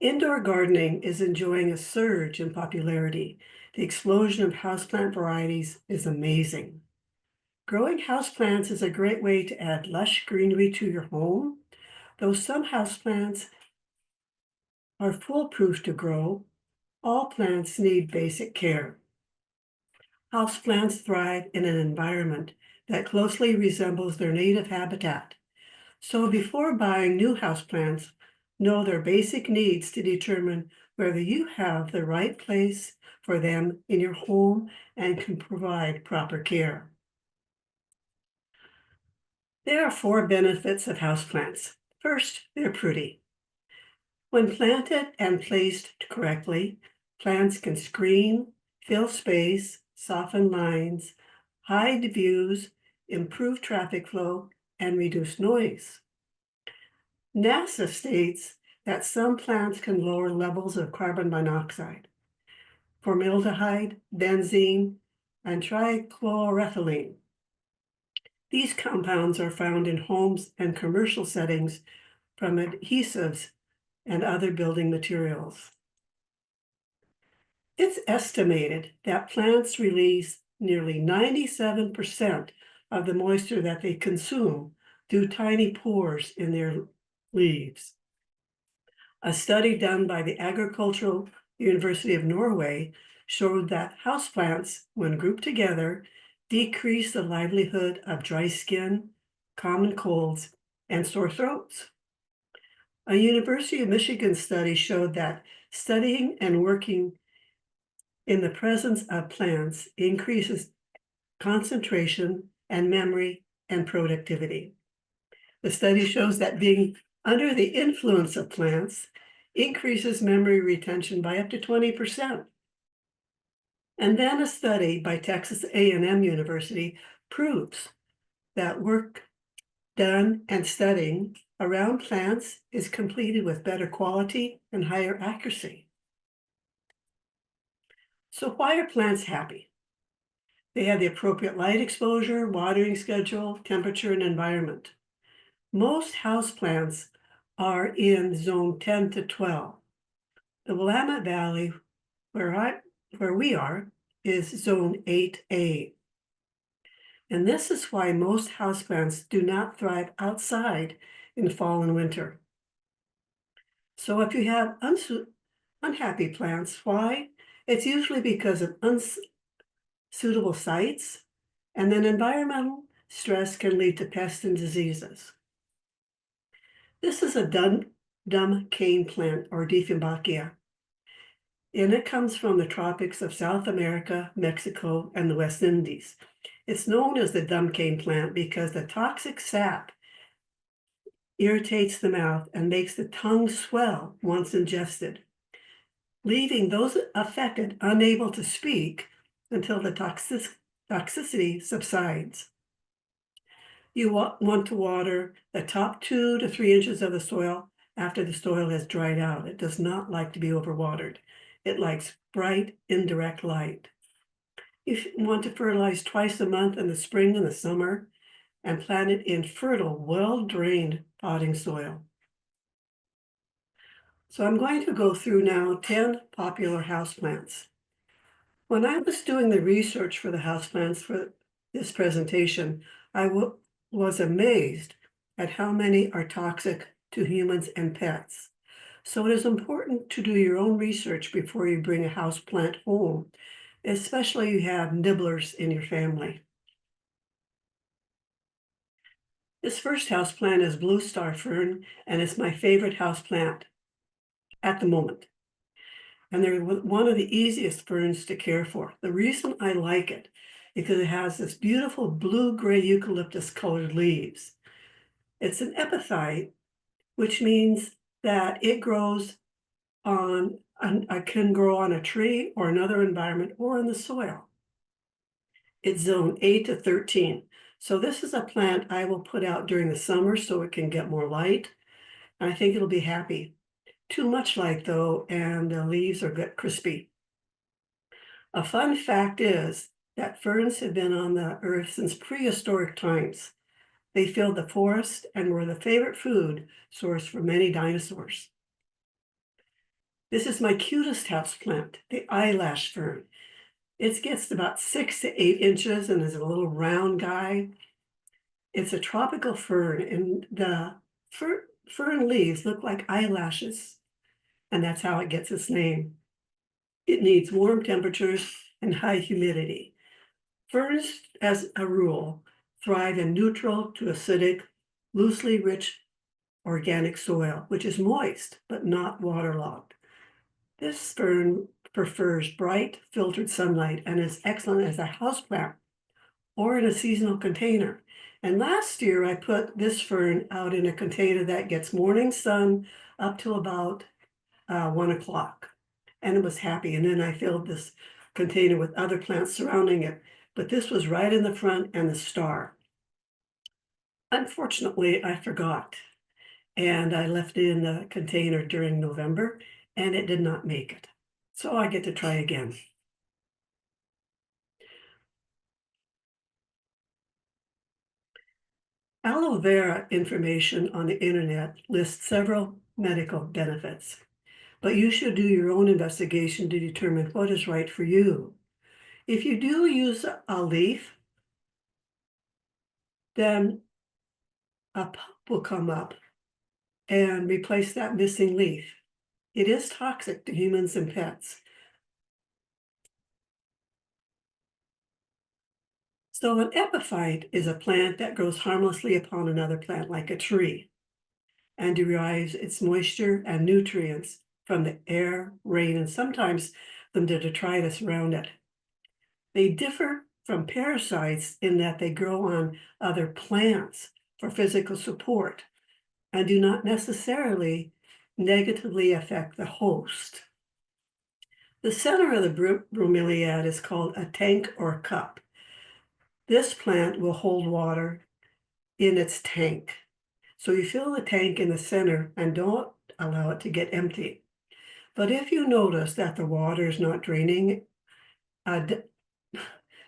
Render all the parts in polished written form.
Indoor gardening is enjoying a surge in popularity. The explosion of houseplant varieties is amazing. Growing houseplants is a great way to add lush greenery to your home. Though some houseplants are foolproof to grow, all plants need basic care. Houseplants thrive in an environment that closely resembles their native habitat. So before buying new houseplants, know their basic needs to determine whether you have the right place for them in your home and can provide proper care. There are 4 benefits of houseplants. First, they're pretty. When planted and placed correctly, plants can screen, fill space, soften lines, hide views, improve traffic flow, and reduce noise. NASA states that some plants can lower levels of carbon monoxide, formaldehyde, benzene, and trichloroethylene. These compounds are found in homes and commercial settings from adhesives and other building materials. It's estimated that plants release nearly 97% of the moisture that they consume through tiny pores in their leaves. A study done by the Agricultural University of Norway showed that houseplants, when grouped together, decrease the livelihood of dry skin, common colds, and sore throats. A University of Michigan study showed that studying and working in the presence of plants increases concentration and memory and productivity. The study shows that being under the influence of plants increases memory retention by up to 20%. And then a study by Texas A&M University proves that work done and studying around plants is completed with better quality and higher accuracy. So why are plants happy? They have the appropriate light exposure, watering schedule, temperature, and environment. Most houseplants are in zone 10 to 12. The Willamette Valley, where we are, is zone 8A. And this is why most houseplants do not thrive outside in fall and winter. So if you have unhappy plants, why? It's usually because of unsuitable sites, and then environmental stress can lead to pests and diseases. This is a dumb cane plant, or Dieffenbachia, and it comes from the tropics of South America, Mexico, and the West Indies. It's known as the dumb cane plant because the toxic sap irritates the mouth and makes the tongue swell once ingested, leaving those affected unable to speak until the toxicity subsides. You want to water the top 2 to 3 inches of the soil after the soil has dried out. It does not like to be overwatered. It likes bright, indirect light. You want to fertilize twice a month in the spring and the summer, and plant it in fertile, well-drained potting soil. So I'm going to go through now 10 popular houseplants. When I was doing the research for the houseplants for this presentation, I was amazed at how many are toxic to humans and pets. So it is important to do your own research before you bring a houseplant home, especially if you have nibblers in your family. This first houseplant is blue star fern, and it's my favorite houseplant at the moment. And they're one of the easiest ferns to care for. The reason I like it because it has this beautiful blue-gray eucalyptus colored leaves. It's an epiphyte, which means that it grows can grow on a tree or another environment or in the soil. It's zone 8 to 13. So this is a plant I will put out during the summer so it can get more light. And I think it'll be happy. Too much light though, and the leaves are get crispy. A fun fact is that ferns have been on the earth since prehistoric times. They filled the forest and were the favorite food source for many dinosaurs. This is my cutest houseplant, the eyelash fern. It gets about 6 to 8 inches and is a little round guy. It's a tropical fern, and the fern leaves look like eyelashes, and that's how it gets its name. It needs warm temperatures and high humidity. Ferns, as a rule, thrive in neutral to acidic, loosely rich organic soil, which is moist but not waterlogged. This fern prefers bright, filtered sunlight and is excellent as a houseplant or in a seasonal container. And last year I put this fern out in a container that gets morning sun up to about 1 o'clock, and it was happy. And then I filled this container with other plants surrounding it, but this was right in the front and the star. Unfortunately, I forgot, and I left it in the container during November, and it did not make it. So I get to try again. Aloe vera information on the internet lists several medical benefits, but you should do your own investigation to determine what is right for you. If you do use a leaf, then a pup will come up and replace that missing leaf. It is toxic to humans and pets. So an epiphyte is a plant that grows harmlessly upon another plant like a tree and derives its moisture and nutrients from the air, rain, and sometimes from the detritus around it. They differ from parasites in that they grow on other plants for physical support and do not necessarily negatively affect the host. The center of the bromeliad is called a tank or cup. This plant will hold water in its tank. So you fill the tank in the center and don't allow it to get empty. But if you notice that the water is not draining,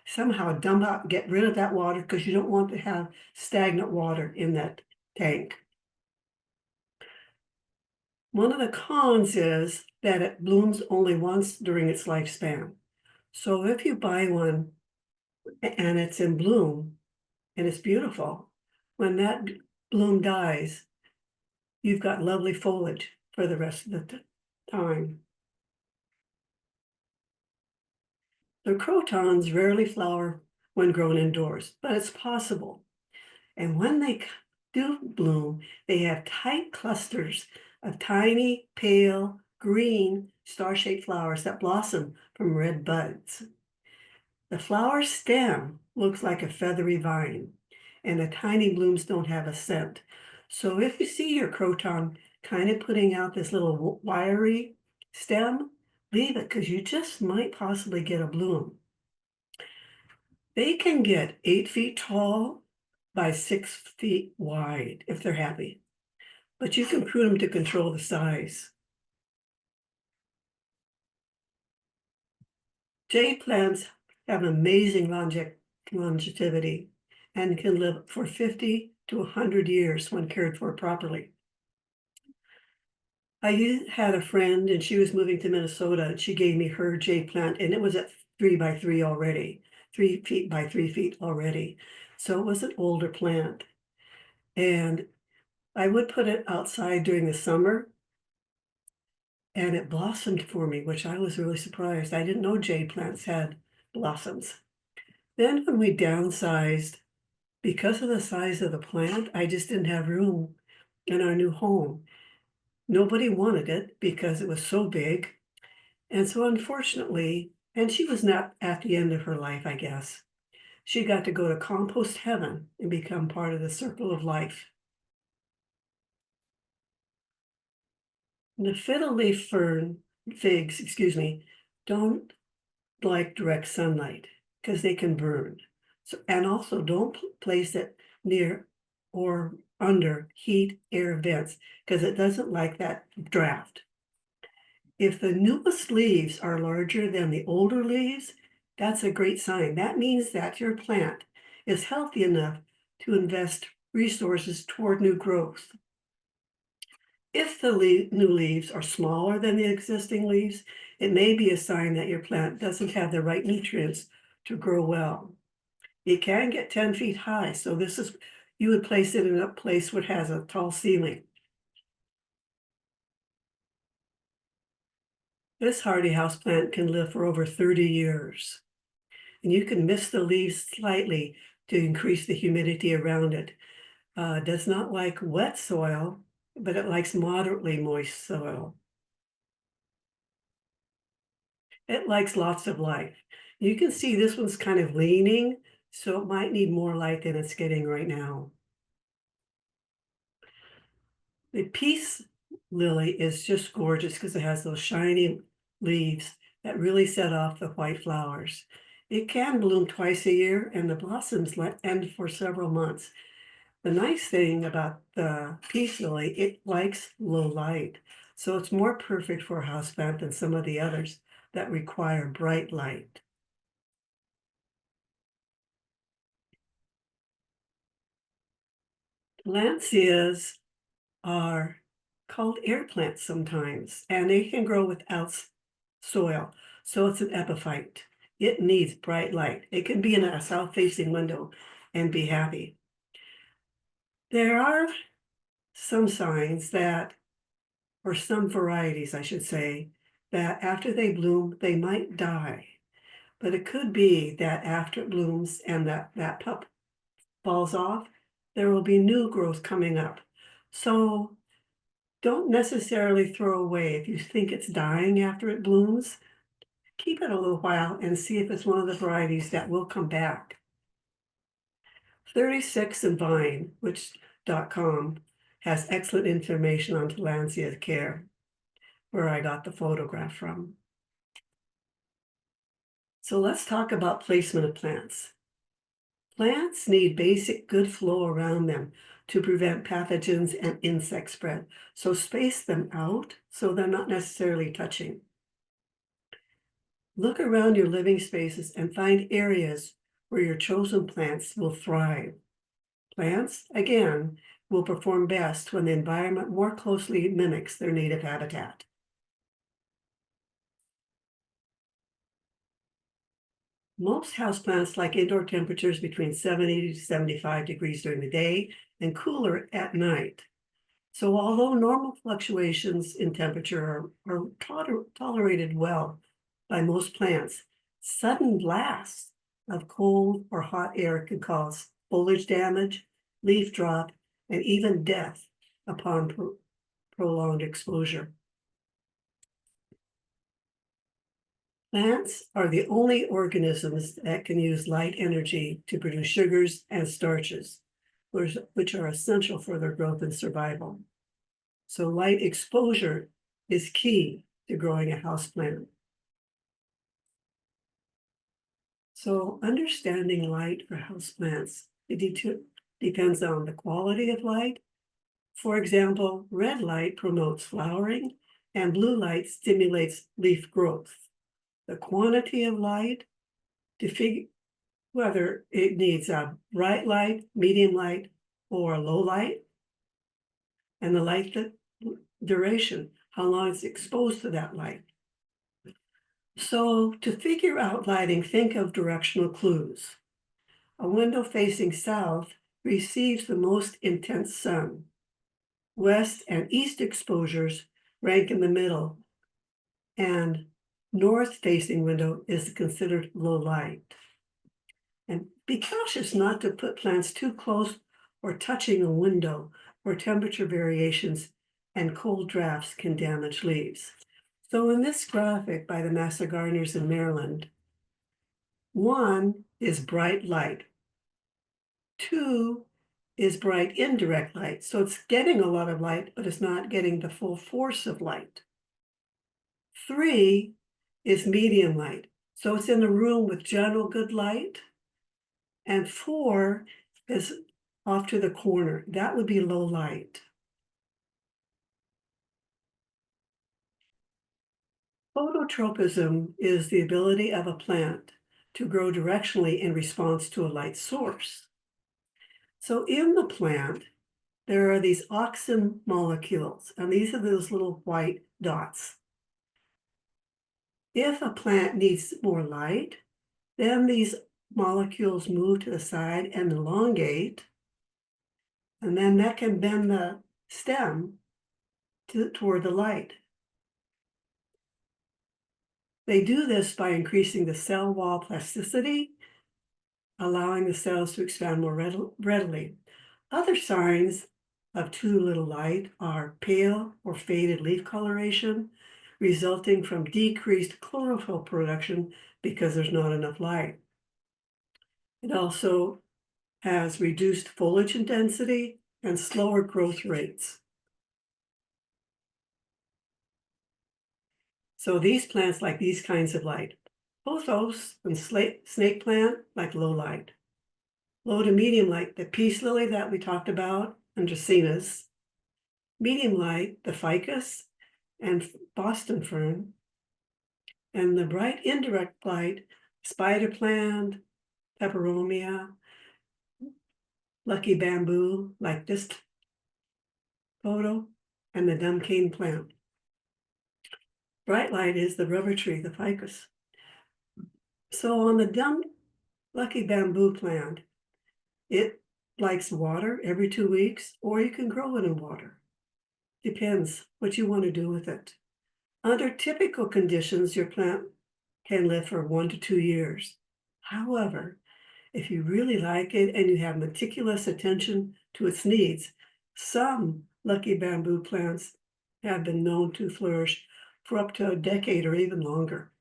somehow dump out, get rid of that water, because you don't want to have stagnant water in that tank. One of the cons is that it blooms only once during its lifespan. So if you buy one and it's in bloom and it's beautiful, when that bloom dies, you've got lovely foliage for the rest of the time. The crotons rarely flower when grown indoors, but it's possible. And when they do bloom, they have tight clusters of tiny, pale, green, star-shaped flowers that blossom from red buds. The flower stem looks like a feathery vine, and the tiny blooms don't have a scent. So if you see your croton kind of putting out this little wiry stem, leave it, because you just might possibly get a bloom. They can get 8 feet tall by 6 feet wide if they're happy, but you can prune them to control the size. Jade plants have amazing longevity and can live for 50 to 100 years when cared for properly. I had a friend and she was moving to Minnesota and she gave me her jade plant, and it was at 3 by 3 already, 3 feet by 3 feet already. So it was an older plant. And I would put it outside during the summer and it blossomed for me, which I was really surprised. I didn't know jade plants had blossoms. Then when we downsized, because of the size of the plant, I just didn't have room in our new home. Nobody wanted it because it was so big. And so unfortunately, and she was not at the end of her life, I guess, she got to go to compost heaven and become part of the circle of life. The fiddle leaf figs, don't like direct sunlight because they can burn. So, and also don't place it near or under heat air vents because it doesn't like that draft. If the newest leaves are larger than the older leaves, that's a great sign. That means that your plant is healthy enough to invest resources toward new growth. If the new leaves are smaller than the existing leaves, it may be a sign that your plant doesn't have the right nutrients to grow well. It can get 10 feet high, so you would place it in a place where it has a tall ceiling. This hardy houseplant can live for over 30 years, and you can mist the leaves slightly to increase the humidity around it. Does not like wet soil, but it likes moderately moist soil. It likes lots of light. You can see this one's kind of leaning, so it might need more light than it's getting right now. The peace lily is just gorgeous because it has those shiny leaves that really set off the white flowers. It can bloom twice a year, and the blossoms end for several months. The nice thing about the peace lily, it likes low light, so it's more perfect for a houseplant than some of the others that require bright light. Lancias are called air plants sometimes, and they can grow without soil. So it's an epiphyte. It needs bright light. It can be in a south-facing window and be happy. There are some signs that, or some varieties, I should say, that after they bloom, they might die. But it could be that after it blooms and that pup falls off, there will be new growth coming up. So don't necessarily throw away if you think it's dying after it blooms. Keep it a little while and see if it's one of the varieties that will come back. 36 and Vine, .com has excellent information on Tillandsia care, where I got the photograph from. So let's talk about placement of plants. Plants need basic good flow around them to prevent pathogens and insect spread. So space them out so they're not necessarily touching. Look around your living spaces and find areas where your chosen plants will thrive. Plants, again, will perform best when the environment more closely mimics their native habitat. Most houseplants like indoor temperatures between 70 to 75 degrees during the day and cooler at night. So although normal fluctuations in temperature are tolerated well by most plants, sudden blasts of cold or hot air can cause foliage damage, leaf drop, and even death upon prolonged exposure. Plants are the only organisms that can use light energy to produce sugars and starches, which are essential for their growth and survival. So light exposure is key to growing a houseplant. So understanding light for houseplants, it depends on the quality of light. For example, red light promotes flowering and blue light stimulates leaf growth. The quantity of light to figure whether it needs a bright light, medium light, or low light, and the light duration, how long it's exposed to that light. So to figure out lighting, think of directional clues. A window facing south receives the most intense sun. West and east exposures rank in the middle, and north-facing window is considered low light. And be cautious not to put plants too close or touching a window where temperature variations and cold drafts can damage leaves. So in this graphic by the Master Gardeners in Maryland, 1 is bright light. 2 is bright indirect light. So it's getting a lot of light, but it's not getting the full force of light. 3 is medium light. So it's in a room with general good light. And 4 is off to the corner. That would be low light. Phototropism is the ability of a plant to grow directionally in response to a light source. So in the plant, there are these auxin molecules, and these are those little white dots. If a plant needs more light, then these molecules move to the side and elongate, and then that can bend the stem toward the light. They do this by increasing the cell wall plasticity, allowing the cells to expand more readily. Other signs of too little light are pale or faded leaf coloration, resulting from decreased chlorophyll production because there's not enough light. It also has reduced foliage intensity and slower growth rates. So these plants like these kinds of light. Pothos and snake plant like low light. Low to medium light, the peace lily that we talked about, and dracaenas. Medium light, the ficus and Boston fern. And the bright indirect light, spider plant, peperomia, lucky bamboo, like this photo, and the dumb cane plant. Bright light is the rubber tree, the ficus. So on the dumb lucky bamboo plant, it likes water every 2 weeks, or you can grow it in water. Depends what you want to do with it. Under typical conditions, your plant can live for 1 to 2 years. However, if you really like it and you have meticulous attention to its needs, some lucky bamboo plants have been known to flourish for up to a decade or even longer.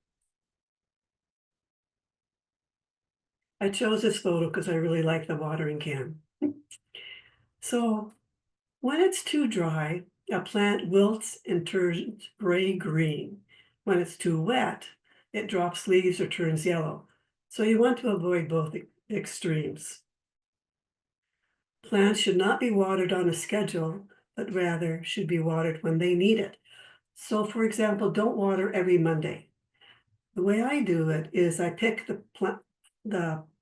I chose this photo because I really like the watering can. So when it's too dry, a plant wilts and turns gray-green. When it's too wet, it drops leaves or turns yellow. So you want to avoid both extremes. Plants should not be watered on a schedule, but rather should be watered when they need it. So for example, don't water every Monday. The way I do it is I pick the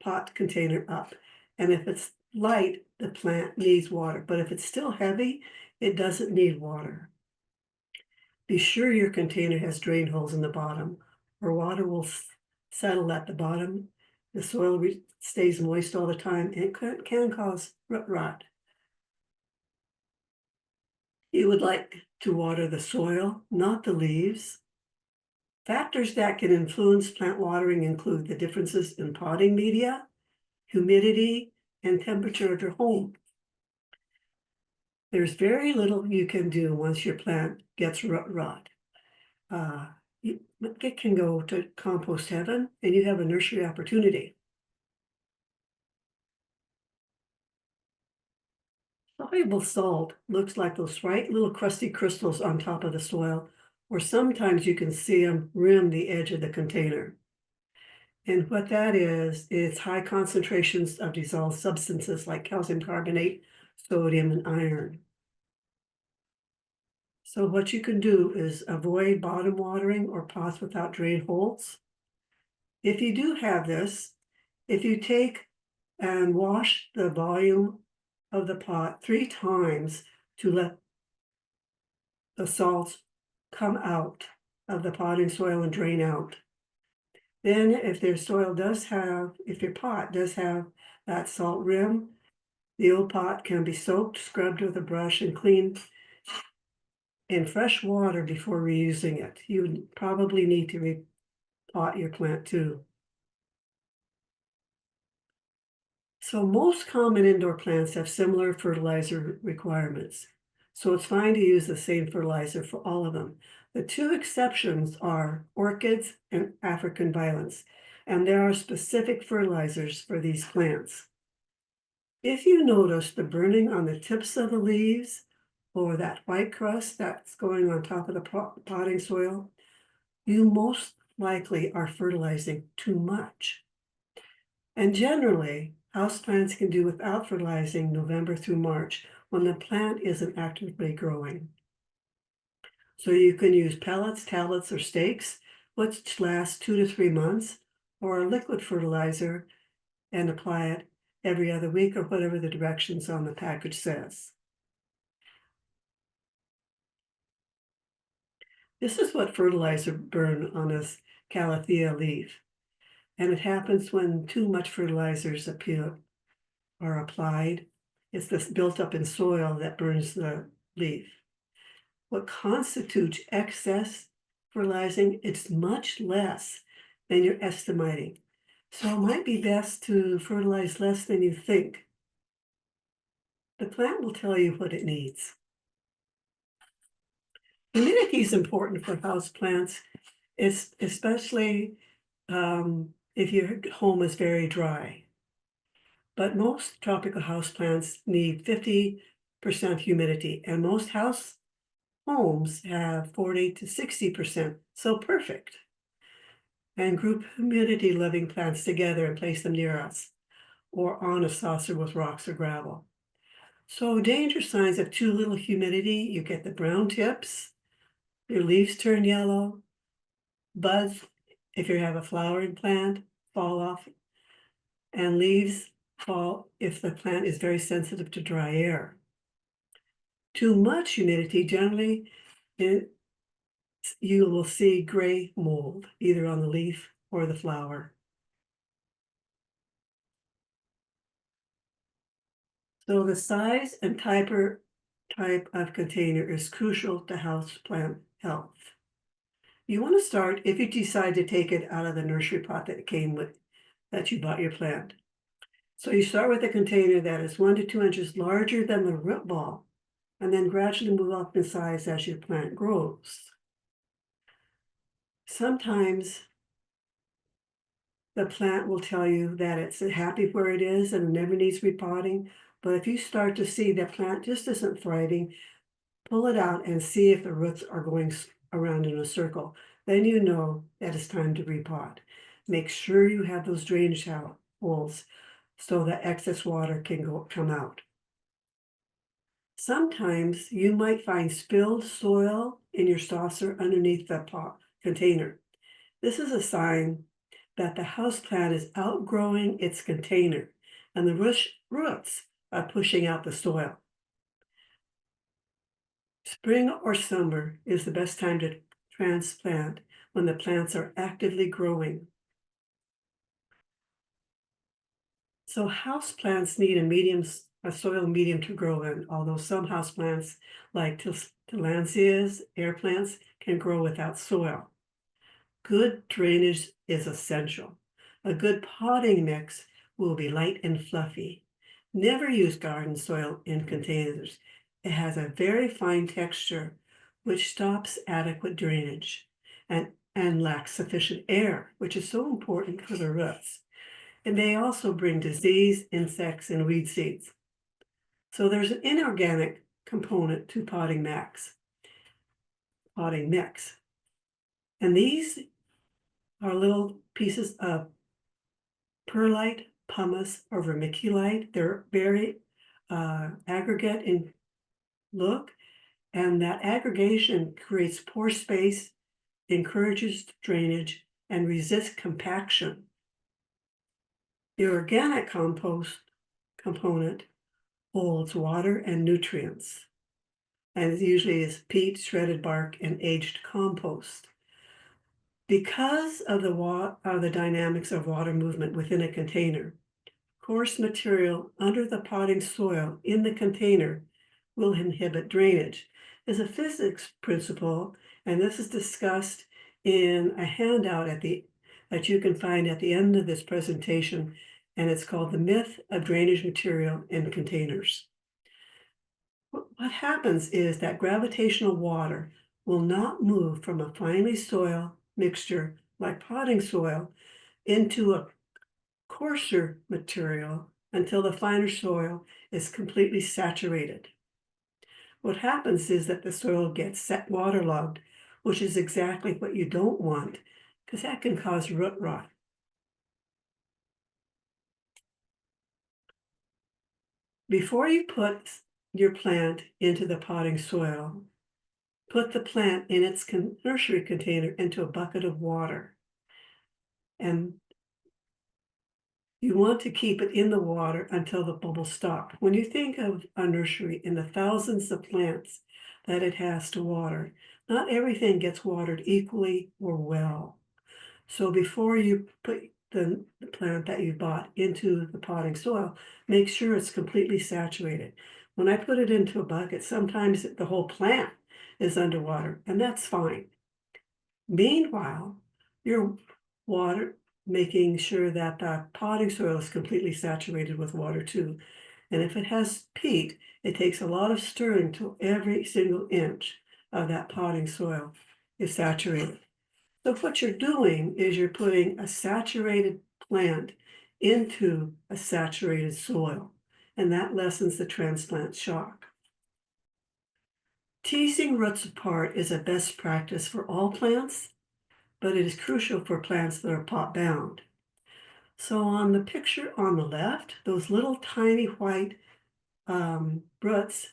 pot container up, and if it's light, the plant needs water, but if it's still heavy, it doesn't need water. Be sure your container has drain holes in the bottom, or water will settle at the bottom. The soil stays moist all the time, and it can cause root rot. You would like to water the soil, not the leaves. Factors that can influence plant watering include the differences in potting media, humidity, and temperature of your home. There's very little you can do once your plant gets root rot. It can go to compost heaven, and you have a nursery opportunity. Soluble salt looks like those bright little crusty crystals on top of the soil, or sometimes you can see them rim the edge of the container. And what that is, it's high concentrations of dissolved substances like calcium carbonate, sodium, and iron. So what you can do is avoid bottom watering or pots without drain holes. If you do have this, if you take and wash the volume of the pot 3 times to let the salts come out of the potting soil and drain out. Then if your pot does have that salt rim, the old pot can be soaked, scrubbed with a brush, and cleaned in fresh water before reusing it. You would probably need to repot your plant too. So most common indoor plants have similar fertilizer requirements. So it's fine to use the same fertilizer for all of them. The 2 exceptions are orchids and African violets, and there are specific fertilizers for these plants. If you notice the burning on the tips of the leaves or that white crust that's going on top of the potting soil, you most likely are fertilizing too much. And generally, houseplants can do without fertilizing November through March when the plant isn't actively growing. So you can use pellets, tablets, or stakes, which last 2 to 3 months, or a liquid fertilizer, and apply it every other week or whatever the directions on the package says. This is what fertilizer burn on a calathea leaf, and it happens when too much fertilizers are applied. It's this built up in soil that burns the leaf. What constitutes excess fertilizing? It's much less than you're estimating. So it might be best to fertilize less than you think. The plant will tell you what it needs. Humidity is important for house plants, especially if your home is very dry. But most tropical houseplants need 50% humidity, and most homes have 40 to 60%, so perfect. And group humidity-loving plants together and place them near us, or on a saucer with rocks or gravel. So danger signs of too little humidity: you get the brown tips, your leaves turn yellow, buds, if you have a flowering plant, fall off, and leaves fall if the plant is very sensitive to dry air. Too much humidity, generally, you will see gray mold, either on the leaf or the flower. So the size and type of container is crucial to houseplant health. You want to start if you decide to take it out of the nursery pot that it came with, that you bought your plant. So you start with a container that is 1 to 2 inches larger than the root ball, and then gradually move up in size as your plant grows. Sometimes the plant will tell you that it's happy where it is and never needs repotting. But if you start to see the plant just isn't thriving, pull it out and see if the roots are going around in a circle. Then you know that it's time to repot. Make sure you have those drainage holes so that excess water can come out. Sometimes you might find spilled soil in your saucer underneath the pot container. This is a sign that the houseplant is outgrowing its container and the roots are pushing out the soil. Spring or summer is the best time to transplant, when the plants are actively growing. So houseplants need a soil medium to grow in, although some houseplants like tillandsias, air plants, can grow without soil. Good drainage is essential. A good potting mix will be light and fluffy. Never use garden soil in containers. It has a very fine texture, which stops adequate drainage and lacks sufficient air, which is so important for the roots. It may also bring disease, insects, and weed seeds. So there's an inorganic component to potting mix. And these are little pieces of perlite, pumice, or vermiculite. They're very aggregate in look, and that aggregation creates pore space, encourages drainage, and resists compaction. The organic compost component holds water and nutrients, and it usually is peat, shredded bark, and aged compost. Because of the dynamics of water movement within a container, coarse material under the potting soil in the container will inhibit drainage. There's a physics principle, and this is discussed in a handout that you can find at the end of this presentation, and it's called The Myth of Drainage Material in Containers. What happens is that gravitational water will not move from a finely soil mixture like potting soil into a coarser material until the finer soil is completely saturated. What happens is that the soil gets waterlogged, which is exactly what you don't want, because that can cause root rot. Before you put your plant into the potting soil, put the plant in its nursery container into a bucket of water. And you want to keep it in the water until the bubbles stop. When you think of a nursery and the thousands of plants that it has to water. Not everything gets watered equally or well. So before you put the plant that you bought into the potting soil, make sure it's completely saturated. When I put it into a bucket, sometimes the whole plant is underwater, and that's fine. Meanwhile, you're making sure that the potting soil is completely saturated with water too. And if it has peat, it takes a lot of stirring till every single inch of that potting soil is saturated. So what you're doing is you're putting a saturated plant into a saturated soil, and that lessens the transplant shock. Teasing roots apart is a best practice for all plants, but it is crucial for plants that are pot bound. So on the picture on the left, those little tiny white roots,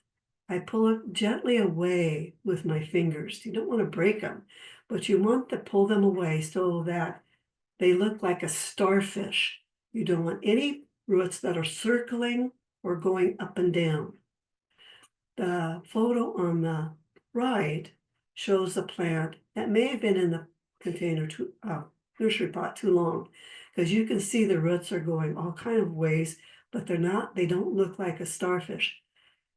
I pull it gently away with my fingers. You don't want to break them, but you want to pull them away so that they look like a starfish. You don't want any roots that are circling or going up and down. The photo on the right shows a plant that may have been in the container nursery pot too long, because you can see the roots are going all kind of ways, but they don't look like a starfish.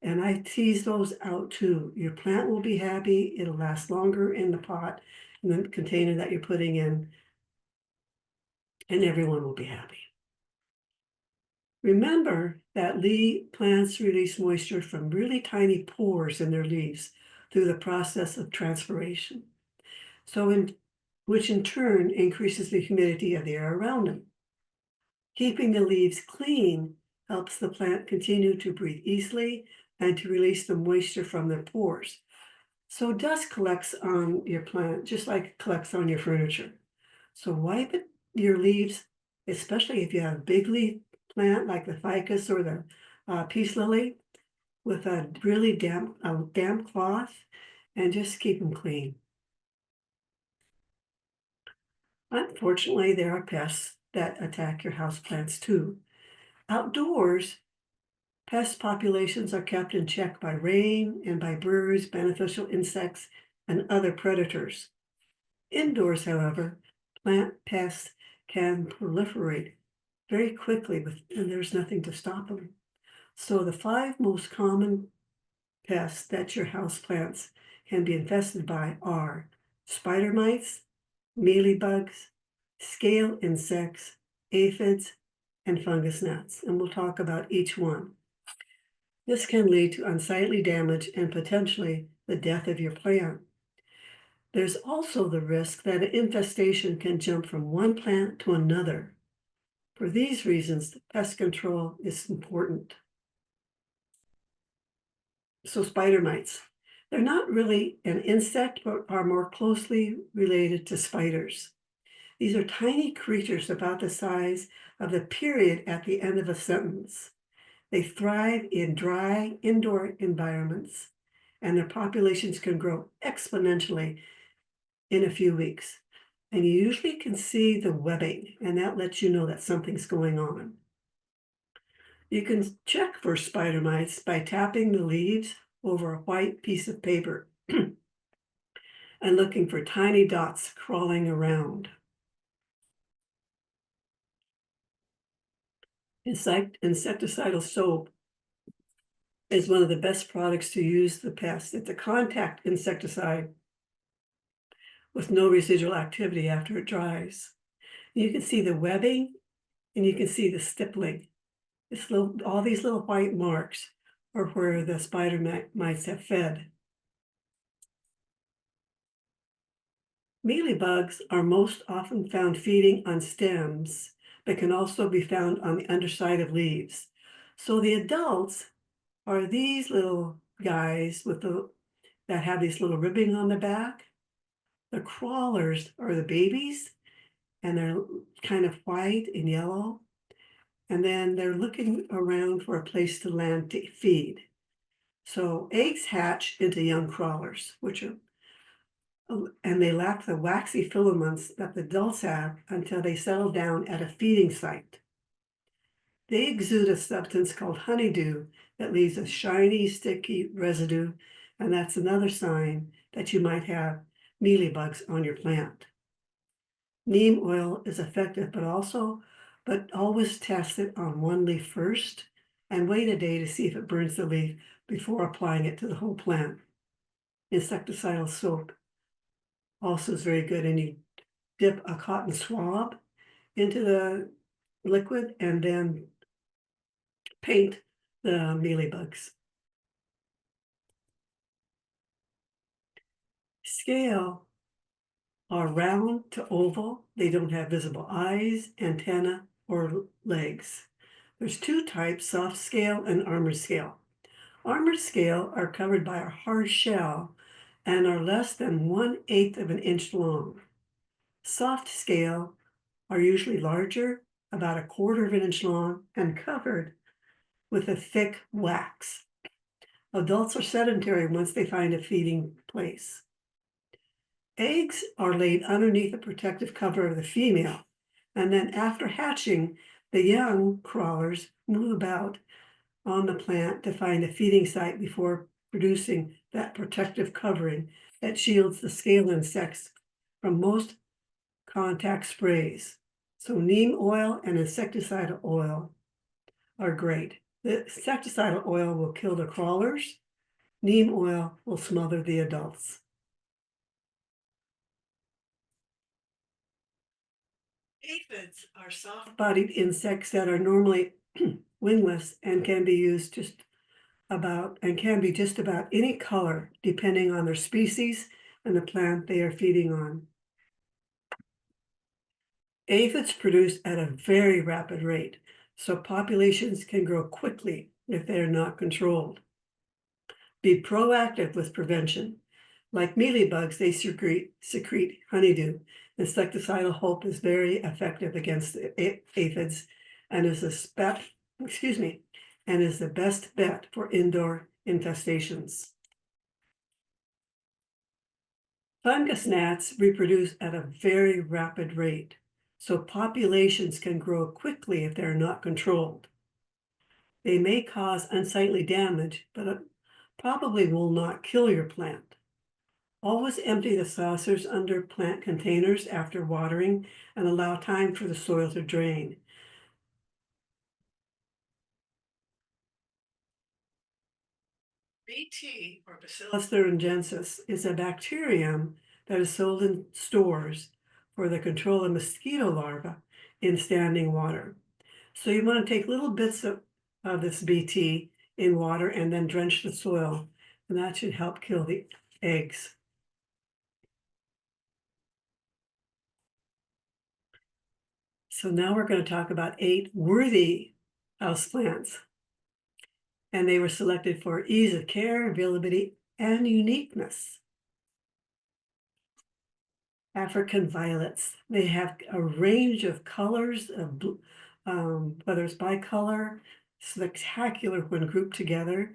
And I tease those out too. Your plant will be happy. It'll last longer in the pot, in the container that you're putting in, and everyone will be happy. Remember that plants release moisture from really tiny pores in their leaves through the process of transpiration, which in turn increases the humidity of the air around them. Keeping the leaves clean helps the plant continue to breathe easily and to release the moisture from their pores. So dust collects on your plant just like it collects on your furniture. So wipe your leaves, especially if you have a big leaf plant like the ficus or the peace lily, with a really damp cloth, and just keep them clean. Unfortunately, there are pests that attack your houseplants too. Outdoors, pest populations are kept in check by rain and by birds, beneficial insects, and other predators. Indoors, however, plant pests can proliferate very quickly, and there's nothing to stop them. So the 5 most common pests that your houseplants can be infested by are spider mites, mealybugs, scale insects, aphids, and fungus gnats. And we'll talk about each one. This can lead to unsightly damage and potentially the death of your plant. There's also the risk that an infestation can jump from one plant to another. For these reasons, pest control is important. So spider mites, they're not really an insect, but are more closely related to spiders. These are tiny creatures about the size of the period at the end of a sentence. They thrive in dry, indoor environments, and their populations can grow exponentially in a few weeks. And you usually can see the webbing, and that lets you know that something's going on. You can check for spider mites by tapping the leaves over a white piece of paper and looking for tiny dots crawling around. Insecticidal soap is one of the best products to use the pest. It's a contact insecticide with no residual activity after it dries. You can see the webbing and you can see the stippling. All these little white marks are where the spider mites have fed. Mealybugs are most often found feeding on stems, but can also be found on the underside of leaves. So the adults are these little guys that have these little ribbing on the back. The crawlers are the babies, and they're kind of white and yellow. And then they're looking around for a place to land to feed. So eggs hatch into young crawlers, and they lack the waxy filaments that the adults have until they settle down at a feeding site. They exude a substance called honeydew that leaves a shiny, sticky residue and that's another sign that you might have mealybugs on your plant. Neem oil is effective, but always test it on one leaf first and wait a day to see if it burns the leaf before applying it to the whole plant. Insecticidal soap also is very good, and you dip a cotton swab into the liquid and then paint the mealybugs. Scale are round to oval. They don't have visible eyes, antenna, or legs. There's two types, soft scale and armored scale. Armored scale are covered by a hard shell and are less than 1/8 of an inch long. Soft scale are usually larger, about 1/4 of an inch long, and covered with a thick wax. Adults are sedentary once they find a feeding place. Eggs are laid underneath the protective cover of the female, and then after hatching, the young crawlers move about on the plant to find a feeding site before producing that protective covering that shields the scale insects from most contact sprays. So neem oil and insecticidal oil are great. The insecticidal oil will kill the crawlers. Neem oil will smother the adults. Aphids are soft-bodied insects that are normally wingless and can be just about any color depending on their species and the plant they are feeding on. Aphids produce at a very rapid rate, so populations can grow quickly if they are not controlled. Be proactive with prevention. Like mealybugs, they secrete honeydew. Insecticidal hope is very effective against aphids and is the best bet for indoor infestations. Fungus gnats reproduce at a very rapid rate, so populations can grow quickly if they're not controlled. They may cause unsightly damage, but probably will not kill your plant. Always empty the saucers under plant containers after watering and allow time for the soil to drain. BT, or Bacillus thuringiensis, is a bacterium that is sold in stores for the control of mosquito larvae in standing water. So you want to take little bits of this BT in water and then drench the soil, and that should help kill the eggs. So now we're going to talk about 8 worthy houseplants. And they were selected for ease of care, availability, and uniqueness. African violets. They have a range of colors, of whether it's bicolor, spectacular when grouped together.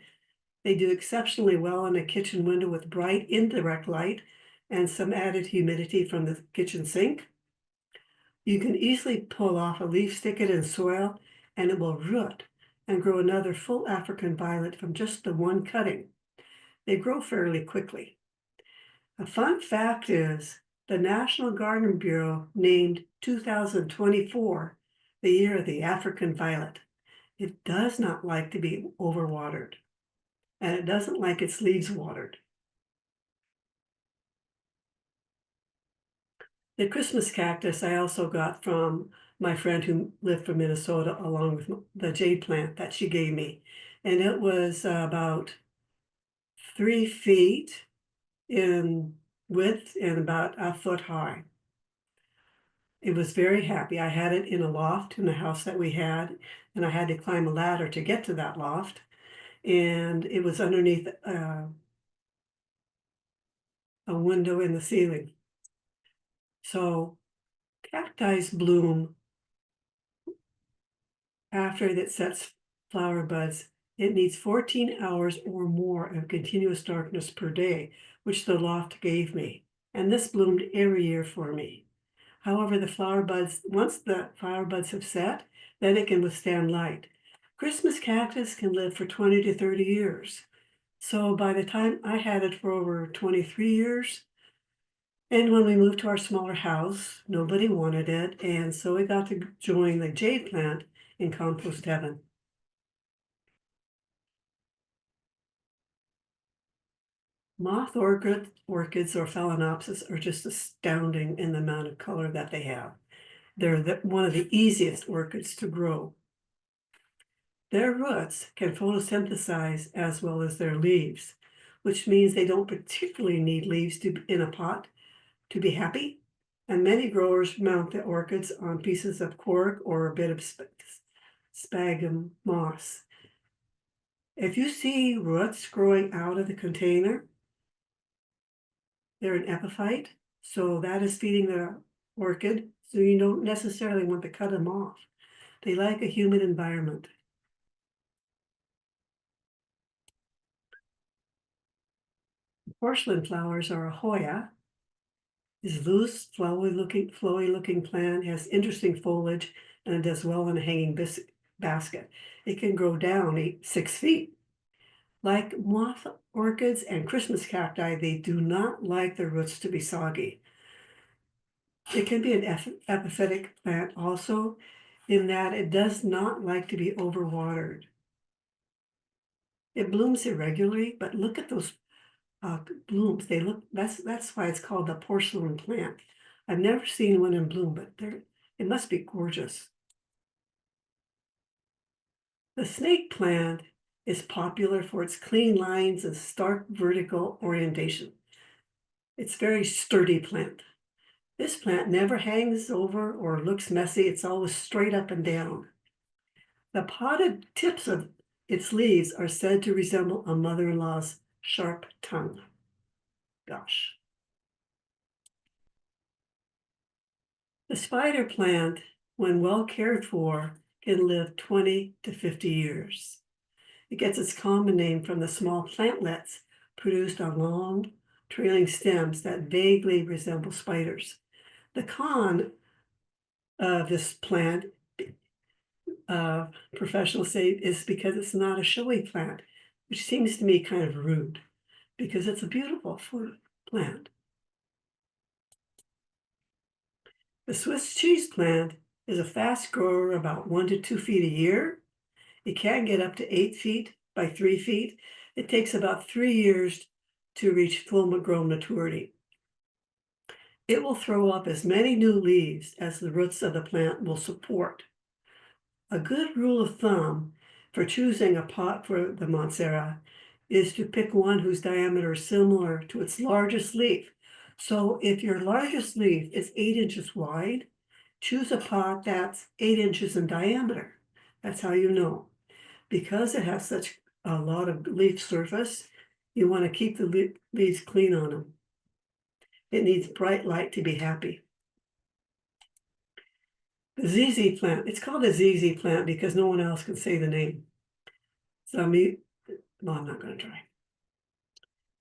They do exceptionally well in a kitchen window with bright indirect light and some added humidity from the kitchen sink. You can easily pull off a leaf, stick it in soil, and it will root and grow another full African violet from just the one cutting. They grow fairly quickly. A fun fact is the National Garden Bureau named 2024 the year of the African violet. It does not like to be overwatered, and it doesn't like its leaves watered. The Christmas cactus I also got from my friend who lived from Minnesota, along with the jade plant that she gave me. And it was about 3 feet in width and about a foot high. It was very happy. I had it in a loft in the house that we had, and I had to climb a ladder to get to that loft. And it was underneath a window in the ceiling. So cacti bloom after it sets flower buds. It needs 14 hours or more of continuous darkness per day, which the loft gave me. And this bloomed every year for me. However, once the flower buds have set, then it can withstand light. Christmas cactus can live for 20 to 30 years. So by the time I had it for over 23 years, and when we moved to our smaller house, nobody wanted it, and so we got to join the jade plant in compost heaven. Moth orchids or phalaenopsis are just astounding in the amount of color that they have. They're one of the easiest orchids to grow. Their roots can photosynthesize as well as their leaves, which means they don't particularly need leaves in a pot to be happy. And many growers mount the orchids on pieces of cork or a bit of sphagnum moss. If you see roots growing out of the container, they're an epiphyte, so that is feeding the orchid, so you don't necessarily want to cut them off. They like a humid environment. Porcelain flowers are a Hoya. This loose, flowy looking plant has interesting foliage and it does well in a hanging basket. It can grow down 6 feet. Like moth orchids and Christmas cacti, they do not like their roots to be soggy. It can be an epiphytic plant also, in that it does not like to be overwatered. It blooms irregularly, but look at those blooms. That's why it's called the porcelain plant. I've never seen one in bloom, but it must be gorgeous. The snake plant is popular for its clean lines and stark vertical orientation. It's a very sturdy plant. This plant never hangs over or looks messy. It's always straight up and down. The podded tips of its leaves are said to resemble a mother-in-law's sharp tongue. Gosh. The spider plant, when well cared for, can live 20 to 50 years. It gets its common name from the small plantlets produced on long, trailing stems that vaguely resemble spiders. The con of this plant, professionals say, is because it's not a showy plant, which seems to me kind of rude, because it's a beautiful fruit plant. The Swiss cheese plant is a fast grower, about 1 to 2 feet a year. It can get up to 8 feet by 3 feet. It takes about 3 years to reach full grown maturity. It will throw up as many new leaves as the roots of the plant will support. A good rule of thumb for choosing a pot for the Monstera is to pick one whose diameter is similar to its largest leaf. So if your largest leaf is 8 inches wide, choose a pot that's 8 inches in diameter. That's how you know. Because it has such a lot of leaf surface, you want to keep the leaves clean on them. It needs bright light to be happy. The ZZ plant, it's called a ZZ plant because no one else can say the name. So well, I'm not going to try.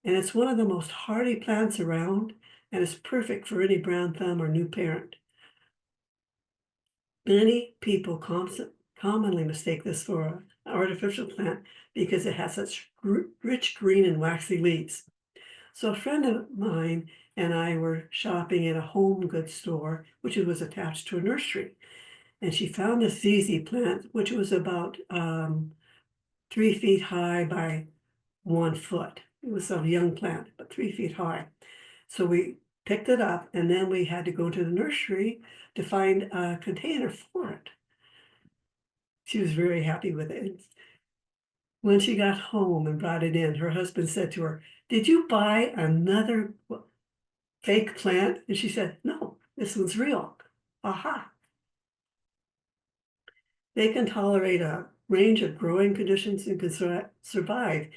And it's one of the most hardy plants around, and it's perfect for any brown thumb or new parent. Many people commonly mistake this for an artificial plant because it has such rich green and waxy leaves. So a friend of mine and I were shopping at a home goods store, which was attached to a nursery. And she found this ZZ plant, which was about 3 feet high by 1 foot. It was a young plant, but 3 feet high. So we picked it up, and then we had to go to the nursery to find a container for it. She was very happy with it. When she got home and brought it in, her husband said to her, "Did you buy another fake plant?" And she said, "No, this one's real." Aha. They can tolerate a range of growing conditions and can survive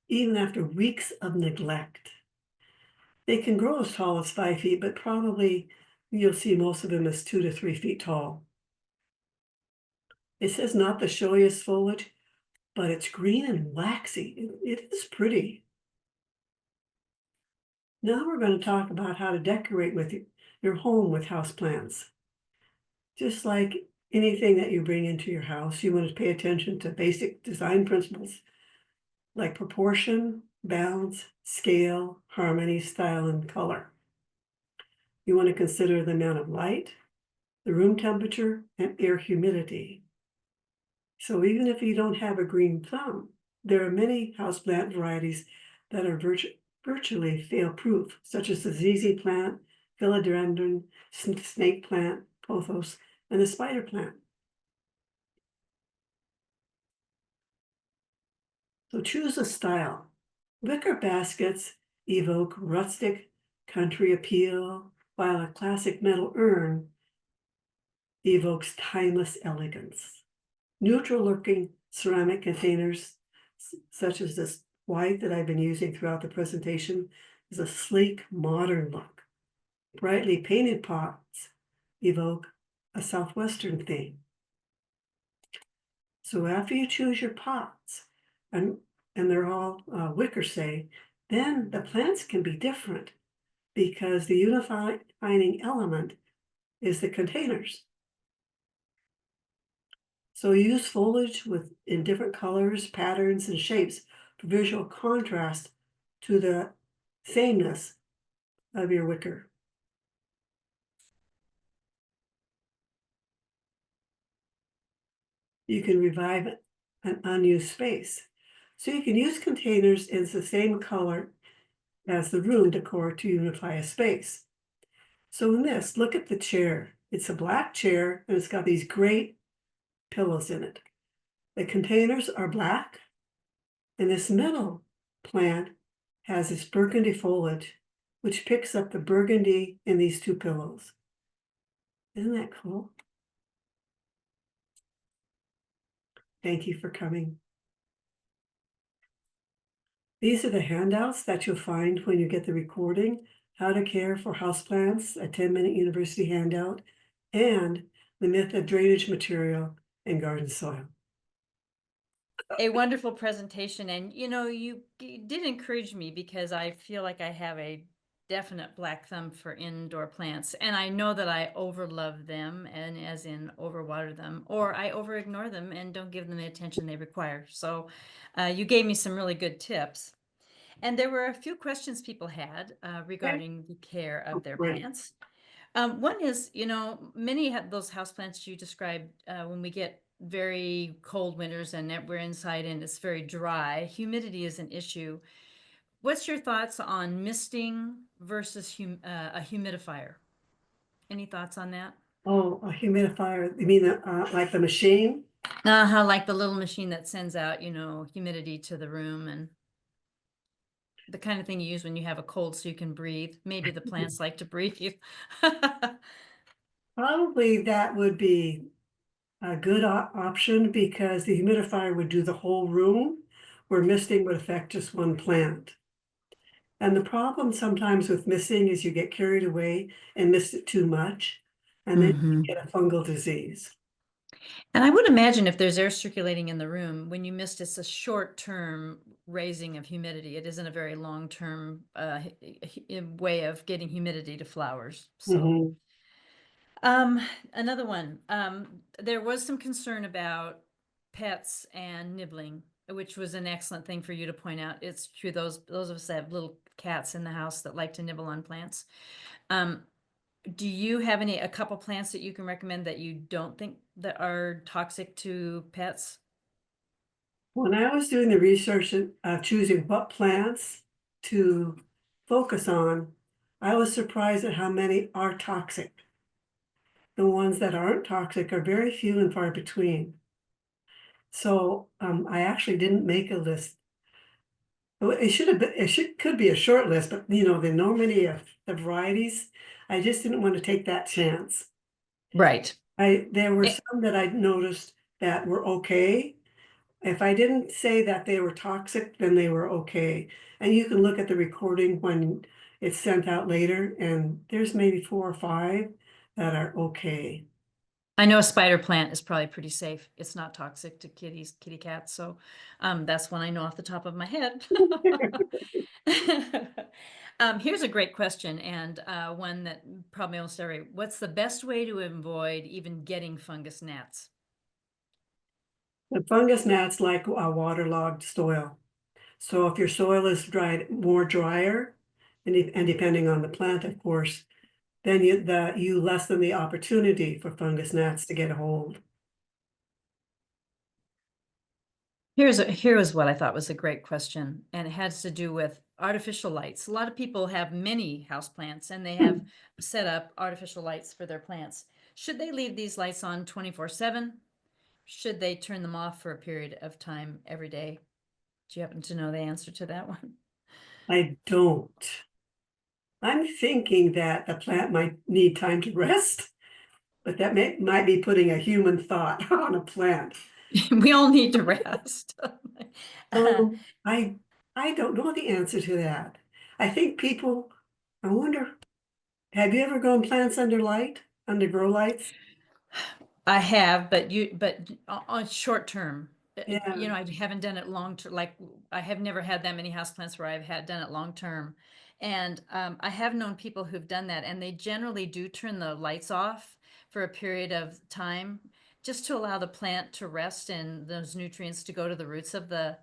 even after weeks of neglect. They can grow as tall as 5 feet, but probably you'll see most of them as 2 to 3 feet tall. It says not the showiest foliage, but it's green and waxy. It is pretty. Now we're going to talk about how to decorate with your home with houseplants. Just like anything that you bring into your house, you want to pay attention to basic design principles. like proportion, balance, scale, harmony, style, and color. You want to consider the amount of light, the room temperature, and air humidity. So even if you don't have a green thumb, there are many houseplant varieties that are virtually fail-proof, such as the ZZ plant, philodendron, snake plant, pothos, and the spider plant. So choose a style. Wicker baskets evoke rustic country appeal, while a classic metal urn evokes timeless elegance. Neutral-looking ceramic containers, such as this white that I've been using throughout the presentation, is a sleek, modern look. Brightly painted pots evoke a Southwestern theme. So after you choose your pots, and they're all wicker, say, then the plants can be different because the unifying element is the containers. So use foliage in different colors, patterns, and shapes for visual contrast to the sameness of your wicker. You can revive an unused space. So you can use containers in the same color as the room decor to unify a space. So in this, look at the chair. It's a black chair and it's got these great pillows in it. The containers are black, and this middle plant has this burgundy foliage, which picks up the burgundy in these two pillows. Isn't that cool? Thank you for coming. These are the handouts that you'll find when you get the recording: How to Care for Houseplants, a 10-minute university handout, and The Myth of Drainage Material and Garden Soil. A wonderful presentation, and you did encourage me because I feel like I have a definite black thumb for indoor plants, and I know that I overlove them, and as in overwater them, or I overignore them and don't give them the attention they require. So you gave me some really good tips, and there were a few questions people had regarding the care of their Great. plants. One is, many of those houseplants you described, when we get very cold winters and we're inside and it's very dry, humidity is an issue. What's your thoughts on misting versus a humidifier? Any thoughts on that? Oh, a humidifier, you mean like the machine? Like the little machine that sends out, humidity to the room, and the kind of thing you use when you have a cold so you can breathe. Maybe the plants like to breathe. Probably that would be a good option because the humidifier would do the whole room, where misting would affect just one plant. And the problem sometimes with misting is you get carried away and mist it too much, and then you get a fungal disease. And I would imagine if there's air circulating in the room, when you mist, it's a short-term raising of humidity. It isn't a very long-term way of getting humidity to flowers. So, Mhm. another one. There was some concern about pets and nibbling, which was an excellent thing for you to point out. It's true. Those of us that have little cats in the house that like to nibble on plants. Do you have a couple plants that you can recommend that you don't think that are toxic to pets? When I was doing the research of choosing what plants to focus on, I was surprised at how many are toxic. The ones that aren't toxic are very few and far between. So I actually didn't make a list. It should have been, could be a short list, but there are no many of the varieties. I just didn't want to take that chance. Right. There were Eh, some that I noticed that were okay. If I didn't say that they were toxic, then they were okay. And you can look at the recording when it's sent out later, and there's maybe 4 or 5 that are okay. I know a spider plant is probably pretty safe. It's not toxic to kitty cats. So that's one I know off the top of my head. Here's a great question, and one that probably almost every. What's the best way to avoid even getting fungus gnats? The fungus gnats like a waterlogged soil. So if your soil is drier, and depending on the plant, of course, then you lessen the opportunity for fungus gnats to get a hold. Here was what I thought was a great question, and it has to do with artificial lights. A lot of people have many houseplants and they have set up artificial lights for their plants. Should they leave these lights on 24/7? Should they turn them off for a period of time every day? Do you happen to know the answer to that one? I don't. I'm thinking that the plant might need time to rest, but that might be putting a human thought on a plant. We all need to rest. Um, I don't know the answer to that. I think I wonder, have you ever grown plants under grow lights? I have, but on short term, Yeah, you know, I haven't done it long term. Like I have never had that many houseplants where I've had done it long term. And I have known people who've done that, and they generally do turn the lights off for a period of time just to allow the plant to rest and those nutrients to go to the roots of the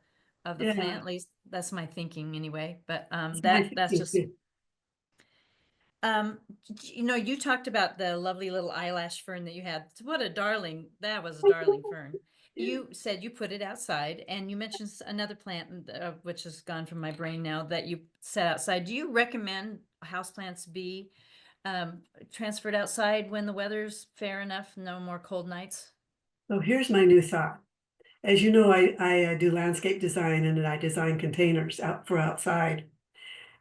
plant. yeah, At least that's my thinking anyway. But that's my that's thinking just too. um, you know, you talked about the lovely little eyelash fern that you had. What a darling, that was a darling fern. Yeah. You said you put it outside, and you mentioned another plant, which has gone from my brain now, that you set outside. Do you recommend houseplants be transferred outside when the weather's fair enough, no more cold nights? So here's my new thought. As you know, I do landscape design and I design containers out for outside.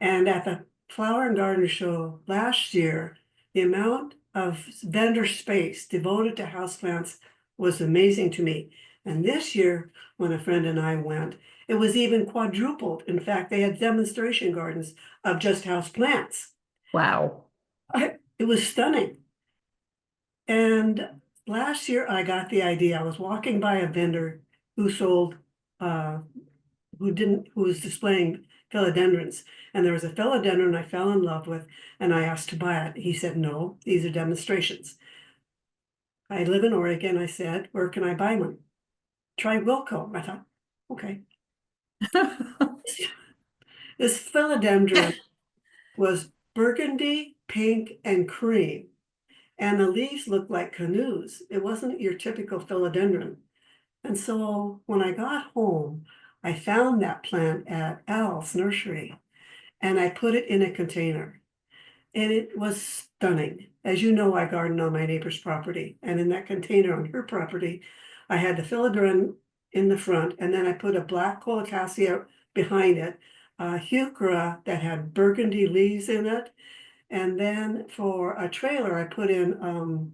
And at the Flower and Garden Show last year, the amount of vendor space devoted to houseplants was amazing to me. And this year, when a friend and I went, it was even quadrupled. In fact, they had demonstration gardens of just houseplants. Wow. It was stunning. And last year I got the idea. I was walking by a vendor who sold, uh, who was displaying philodendrons. And there was a philodendron I fell in love with, and I asked to buy it. He said, no, these are demonstrations. I live in Oregon. I said, where can I buy one? Try Wilco. I thought, okay. This philodendron was burgundy, pink, and cream. And the leaves looked like canoes. It wasn't your typical philodendron. And so when I got home, I found that plant at Al's nursery and I put it in a container. And it was stunning. As you know, I garden on my neighbor's property. And in that container on her property, I had the philodendron in the front, and then I put a black colocasia behind it, a heuchera that had burgundy leaves in it. And then for a trailer, I put in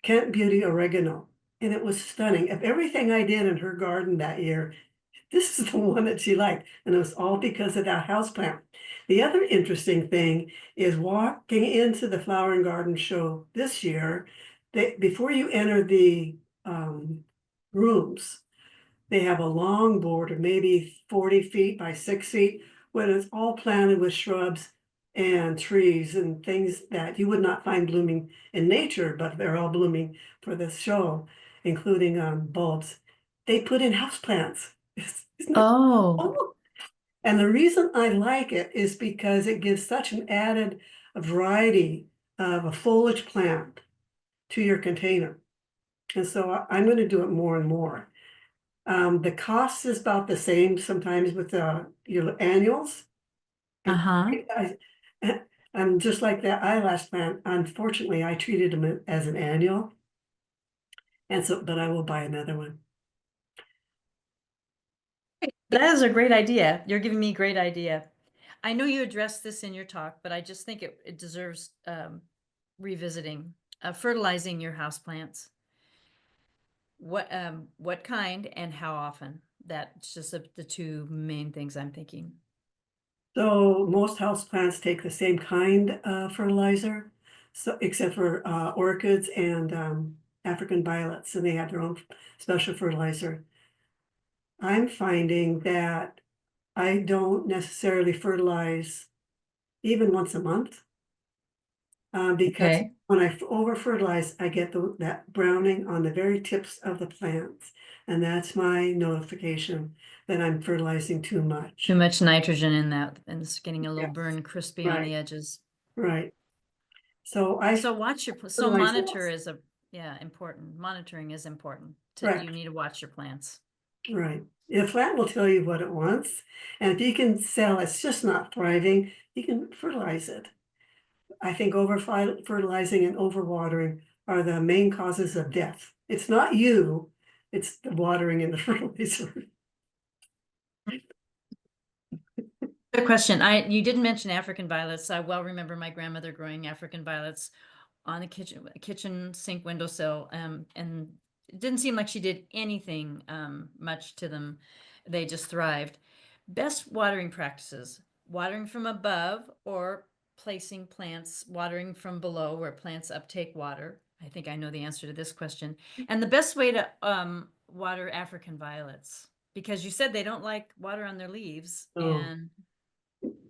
Kent Beauty oregano. And it was stunning. Of everything I did in her garden that year, this is the one that she liked. And it was all because of that houseplant. The other interesting thing is walking into the Flower and Garden Show this year, before you enter the rooms, they have a long border, maybe 40 feet by 6 feet, where it's all planted with shrubs and trees and things that you would not find blooming in nature, but they're all blooming for this show, including bulbs. They put in houseplants. Isn't that Oh, cool? And the reason I like it is because it gives such an added variety of a foliage plant to your container. And so I'm going to do it more and more. The cost is about the same sometimes with your annuals. And uh-huh. I'm just like that eyelash plant. Unfortunately, I treated them as an annual. And so, but I will buy another one. That is a great idea. You're giving me a great idea. I know you addressed this in your talk, but I just think it deserves revisiting. Fertilizing your houseplants. What kind and how often? That's just the two main things I'm thinking. So most houseplants take the same kind of fertilizer, so except for orchids and African violets, and they have their own special fertilizer. I'm finding that I don't necessarily fertilize even once a month because Okay. when I over fertilize, I get that browning on the very tips of the plants. And that's my notification that I'm fertilizing too much. Too much nitrogen in that, and it's getting a little Yes. burn crispy on the Right. edges. Right. So I So watch your, so fertilize monitor less. is important. Monitoring is important. You Correct. need to watch your plants. Right. The plant will tell you what it wants. And if you can tell it's just not thriving, you can fertilize it. I think over fertilizing and overwatering are the main causes of death. It's not you, it's the watering and the fertilizer. Good question. You didn't mention African violets. I well remember my grandmother growing African violets on the kitchen sink windowsill. And it didn't seem like she did anything much to them. They just thrived. Best watering practices: watering from above or placing plants watering from below where plants uptake water. I think I know the answer to this question. And the best way to water African violets, because you said they don't like water on their leaves. So And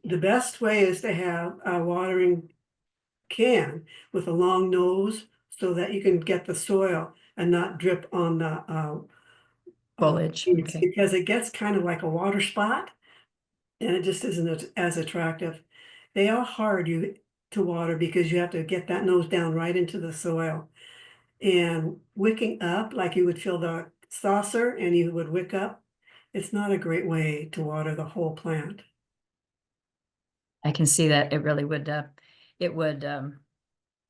the best way is to have a watering can with a long nose so that you can get the soil and not drip on the foliage. leaves, Okay. because it gets kind of like a water spot and it just isn't as attractive. They are hard to water because you have to get that nose down right into the soil. And wicking up, like you would fill the saucer and you would wick up, it's not a great way to water the whole plant. I can see that it really would, it would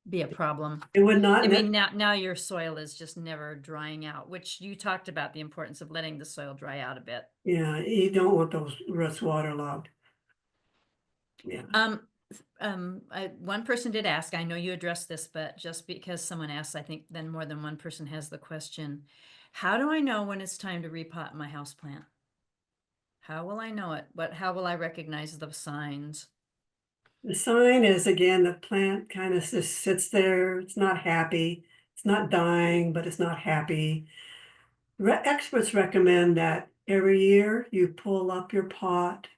be a problem. It would not, I mean, now your soil is just never drying out, which you talked about the importance of letting the soil dry out a bit. yeah, you don't want those roots waterlogged. Yeah. One person did ask, I know you addressed this, but just because someone asks, I think then more than one person has the question. How do I know when it's time to repot my house plant? How will I know it? How will I recognize the signs? The sign is, again, the plant kind of just sits there. It's not happy. It's not dying, but it's not happy. Experts recommend that every year you pull up your plant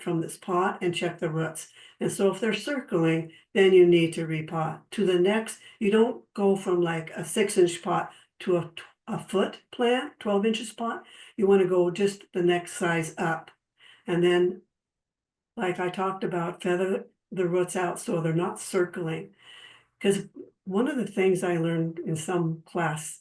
from this pot and check the roots. And so if they're circling, then you need to repot. To the next, you don't go from like a 6-inch pot to a foot plant, 12 inches pot. You want to go just the next size up. And then, like I talked about, feather the roots out so they're not circling. Because one of the things I learned in some class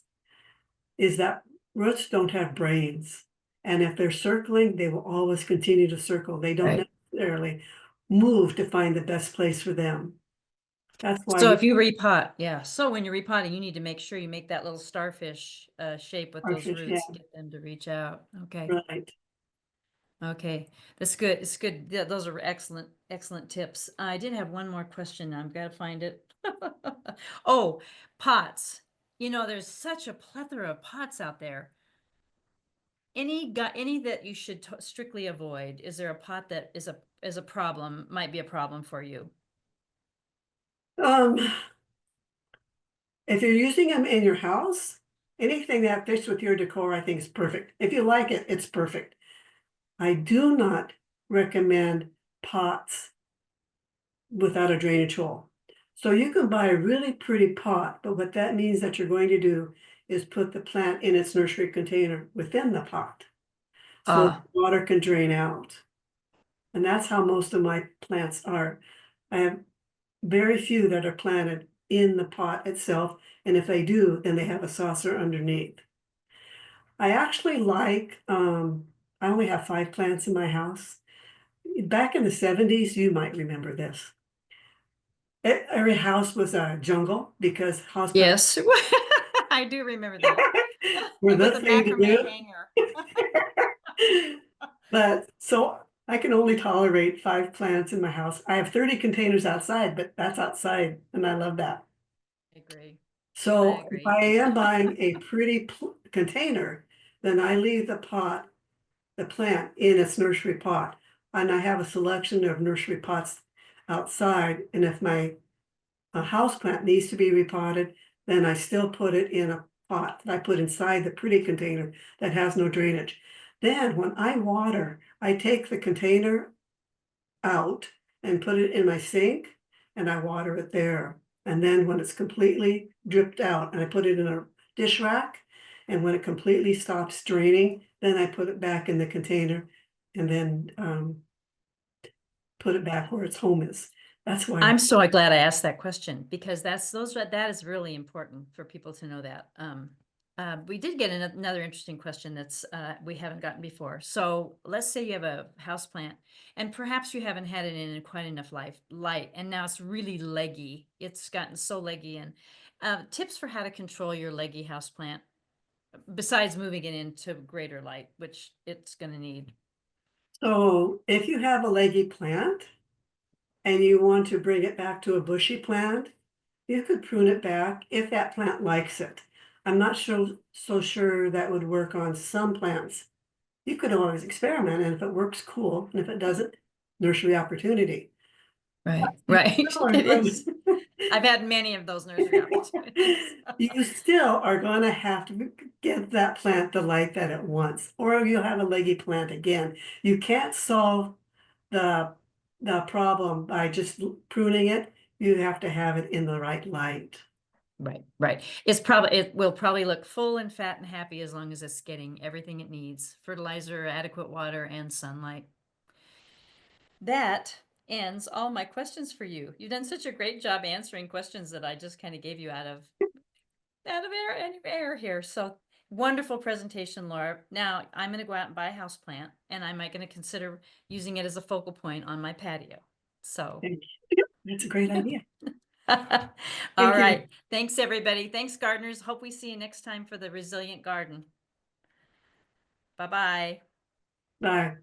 is that roots don't have brains. And if they're circling, they will always continue to circle. They don't Right. necessarily move to find the best place for them. That's why So if you repot, yeah. So when you're repotting, you need to make sure you make that little starfish shape with those starfish, yeah, roots, get them to reach out. Okay. right. Okay. That's good. It's good. Yeah, those are excellent, excellent tips. I did have one more question. I've got to find it. Oh, pots. There's such a plethora of pots out there. Any that you should strictly avoid? Is there a pot that is a problem, might be a problem for you? Um, if you're using them in your house, anything that fits with your decor, I think is perfect. If you like it, it's perfect. I do not recommend pots without a drainage hole. So you can buy a really pretty pot, but what that means that you're going to do is put the plant in its nursery container within the pot so Ah, water can drain out. And that's how most of my plants are. I have very few that are planted in the pot itself, and if they do, then they have a saucer underneath. I actually like, I only have 5 plants in my house. Back in the 70s, you might remember this. Every house was a jungle because houseplants yes. I do remember that. were With the a thing to macrame do. hanger. But so I can only tolerate 5 plants in my house. I have 30 containers outside, but that's outside, and I love that. I agree. I So if agree. I am buying a pretty container, then I leave the plant in its nursery pot. And I have a selection of nursery pots outside. And if my house plant needs to be repotted, then I still put it in a pot that I put inside the pretty container that has no drainage. Then when I water, I take the container out and put it in my sink and I water it there. And then when it's completely dripped out and I put it in a dish rack, And when it completely stops draining, then I put it back in the container and then put it back where its home is. That's why. I'm so glad I asked that question, because that is really important for people to know that. We did get another interesting question that's we haven't gotten before. So let's say you have a house plant and perhaps you haven't had it in quite enough light, and now it's really leggy. It's gotten so leggy. And tips for how to control your leggy house plant besides moving it into greater light, which it's going to need. So if you have a leggy plant and you want to bring it back to a bushy plant, you could prune it back if that plant likes it. I'm not so sure that would work on some plants. You could always experiment, and if it works, cool, and if it doesn't, nursery opportunity. Right, You right. still are It going is. I've had many of those nursery opportunities. you still are going to have to give that plant the light that it wants, or you'll have a leggy plant again. You can't solve the problem by just pruning it. You have to have it in the right light. Right, right. It will probably look full and fat and happy as long as it's getting everything it needs: fertilizer, adequate water, and sunlight. That ends all my questions for you. You've done such a great job answering questions that I just kind of gave you out of air here. So wonderful presentation, Laura. Now I'm going to go out and buy a house plant, and I'm going to consider using it as a focal point on my patio. So That's a great idea. all Thank you. right. Thanks, everybody. Thanks, gardeners. Hope we see you next time for the Resilient Garden. Bye-bye. Bye.